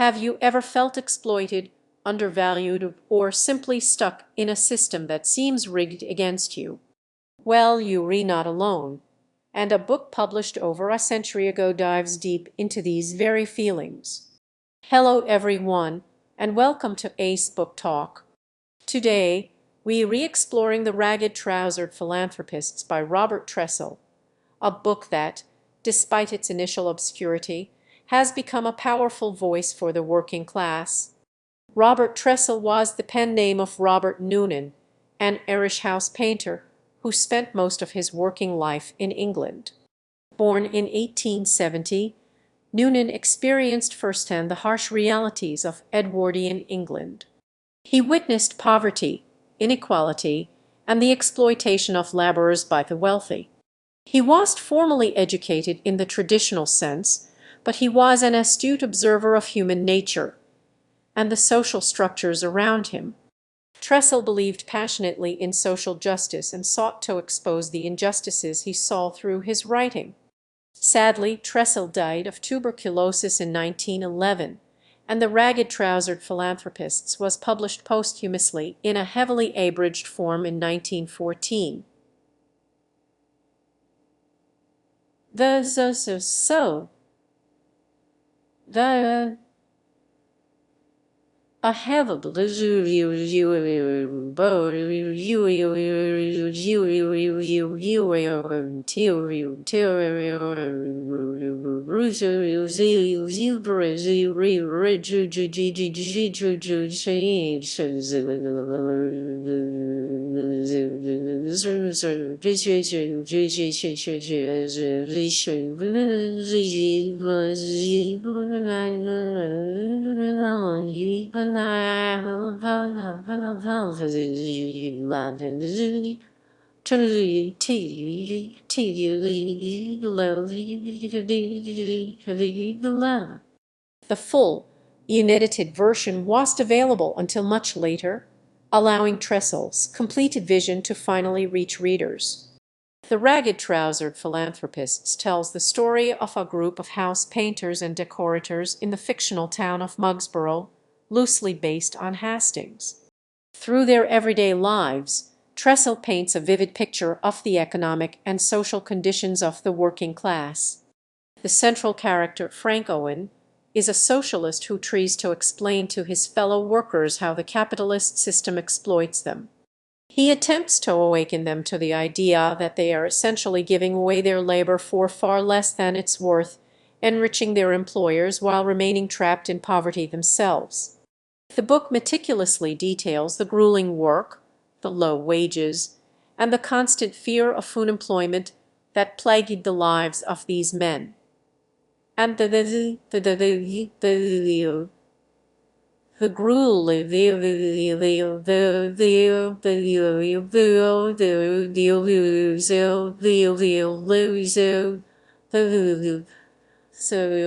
Have you ever felt exploited, undervalued, or simply stuck in a system that seems rigged against you? Well, you're not alone, and a book published over a century ago dives deep into these very feelings. Hello everyone, and welcome to Ace Book Talk. Today, we're re-exploring The Ragged-Trousered Philanthropists by Robert Tressell, a book that, despite its initial obscurity, has become a powerful voice for the working class. Robert Tressell was the pen name of Robert Noonan, an Irish house painter who spent most of his working life in England. Born in 1870, Noonan experienced firsthand the harsh realities of Edwardian England. He witnessed poverty, inequality, and the exploitation of laborers by the wealthy. He wasn't formally educated in the traditional sense, but he was an astute observer of human nature and the social structures around him. Tressell believed passionately in social justice and sought to expose the injustices he saw through his writing. Sadly, Tressell died of tuberculosis in 1911, and The Ragged-Trousered Philanthropists was published posthumously in a heavily abridged form in 1914. I have a The full, unedited version wasn't available until much later, allowing Tressell's completed vision to finally reach readers. The Ragged-Trousered Philanthropists tells the story of a group of house painters and decorators in the fictional town of Mugsborough, loosely based on Hastings. Through their everyday lives, Tressell paints a vivid picture of the economic and social conditions of the working class. The central character, Frank Owen, is a socialist who tries to explain to his fellow workers how the capitalist system exploits them. He attempts to awaken them to the idea that they are essentially giving away their labor for far less than it's worth, enriching their employers while remaining trapped in poverty themselves. The book meticulously details the grueling work, the low wages, and the constant fear of unemployment that plagued the lives of these men. And the gruel so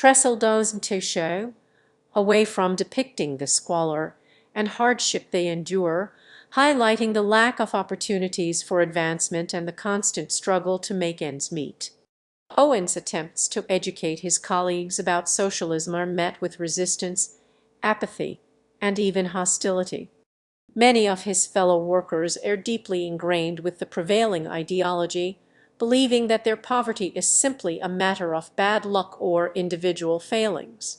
Tressell doesn't show away from depicting the squalor and hardship they endure, highlighting the lack of opportunities for advancement and the constant struggle to make ends meet. Owen's attempts to educate his colleagues about socialism are met with resistance, apathy, and even hostility. Many of his fellow workers are deeply ingrained with the prevailing ideology, believing that their poverty is simply a matter of bad luck or individual failings.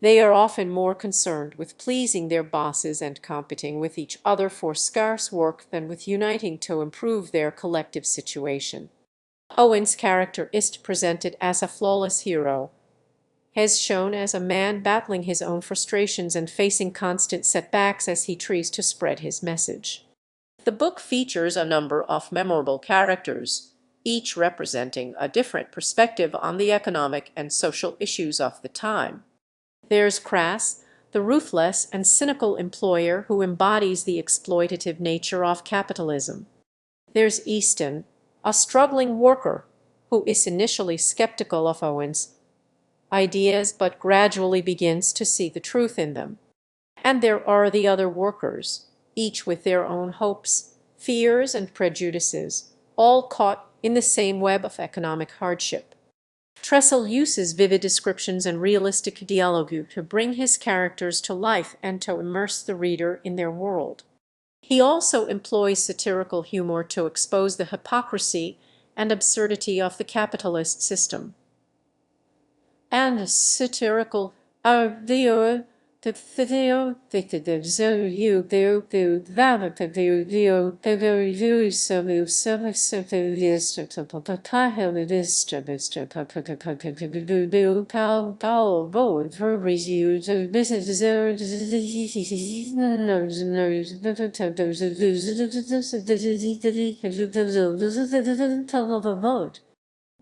They are often more concerned with pleasing their bosses and competing with each other for scarce work than with uniting to improve their collective situation. Owen's character is presented as a flawless hero, is shown as a man battling his own frustrations and facing constant setbacks as he tries to spread his message. The book features a number of memorable characters, each representing a different perspective on the economic and social issues of the time. There's Crass, the ruthless and cynical employer who embodies the exploitative nature of capitalism. There's Easton, a struggling worker who is initially skeptical of Owen's ideas but gradually begins to see the truth in them. And there are the other workers, each with their own hopes, fears, and prejudices, all caught in the same web of economic hardship. Tressell uses vivid descriptions and realistic dialogue to bring his characters to life and to immerse the reader in their world. He also employs satirical humor to expose the hypocrisy and absurdity of the capitalist system. And satirical video the video you do that video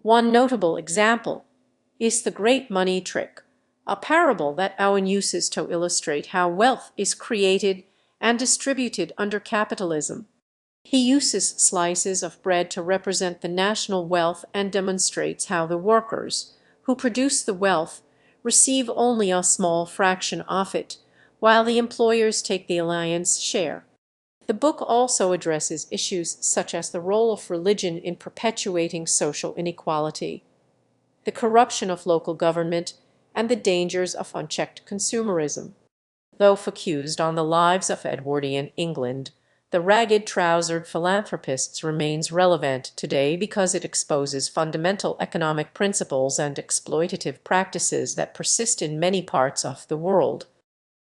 one notable example is the great money trick, a parable that Owen uses to illustrate how wealth is created and distributed under capitalism. He uses slices of bread to represent the national wealth and demonstrates how the workers, who produce the wealth, receive only a small fraction of it, while the employers take the lion's share. The book also addresses issues such as the role of religion in perpetuating social inequality, the corruption of local government, and the dangers of unchecked consumerism. Though focused on the lives of Edwardian England, the Ragged-Trousered Philanthropists remains relevant today because it exposes fundamental economic principles and exploitative practices that persist in many parts of the world.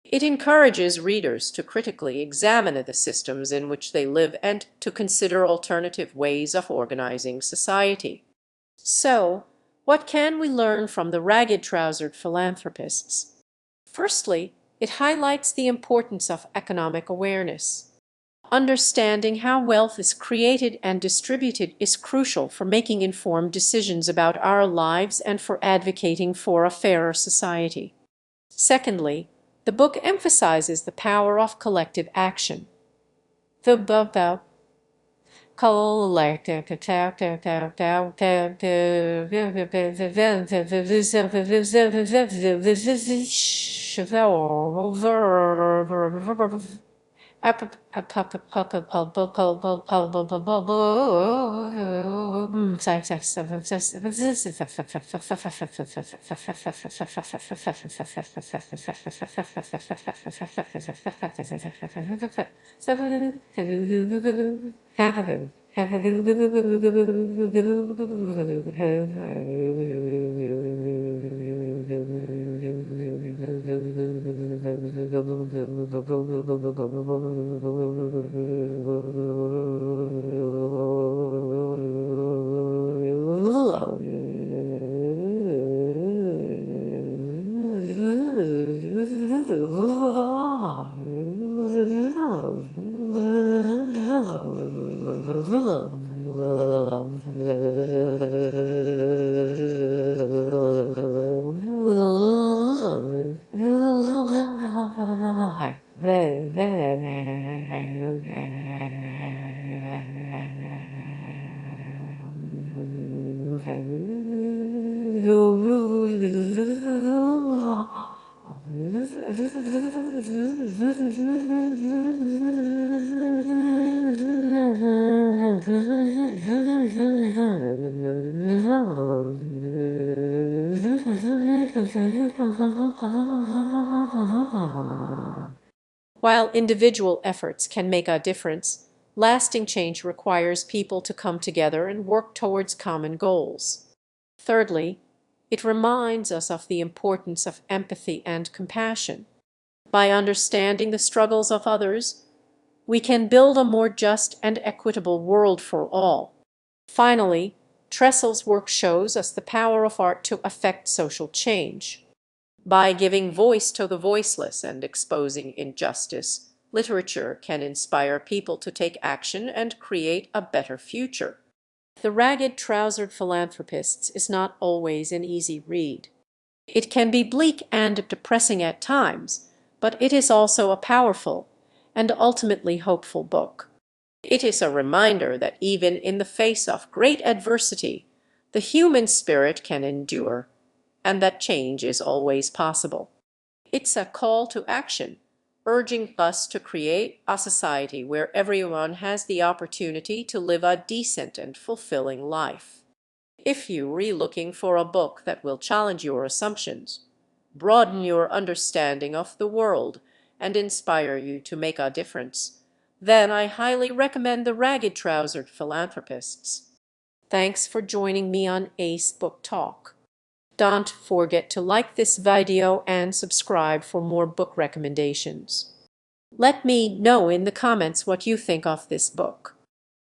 It encourages readers to critically examine the systems in which they live and to consider alternative ways of organizing society. So, what can we learn from the Ragged-Trousered Philanthropists? Firstly, it highlights the importance of economic awareness. Understanding how wealth is created and distributed is crucial for making informed decisions about our lives and for advocating for a fairer society. Secondly, the book emphasizes the power of collective action. The While individual efforts can make a difference, lasting change requires people to come together and work towards common goals. Thirdly, it reminds us of the importance of empathy and compassion. By understanding the struggles of others, we can build a more just and equitable world for all. Finally, Tressell's work shows us the power of art to affect social change. By giving voice to the voiceless and exposing injustice, literature can inspire people to take action and create a better future. The Ragged-Trousered Philanthropists is not always an easy read. It can be bleak and depressing at times, but it is also a powerful and ultimately hopeful book. It is a reminder that even in the face of great adversity, the human spirit can endure, and that change is always possible. It's a call to action, urging us to create a society where everyone has the opportunity to live a decent and fulfilling life. If you're looking for a book that will challenge your assumptions, broaden your understanding of the world, and inspire you to make a difference, then I highly recommend The Ragged-Trousered Philanthropists. Thanks for joining me on Ace Book Talk. Don't forget to like this video and subscribe for more book recommendations. Let me know in the comments what you think of this book.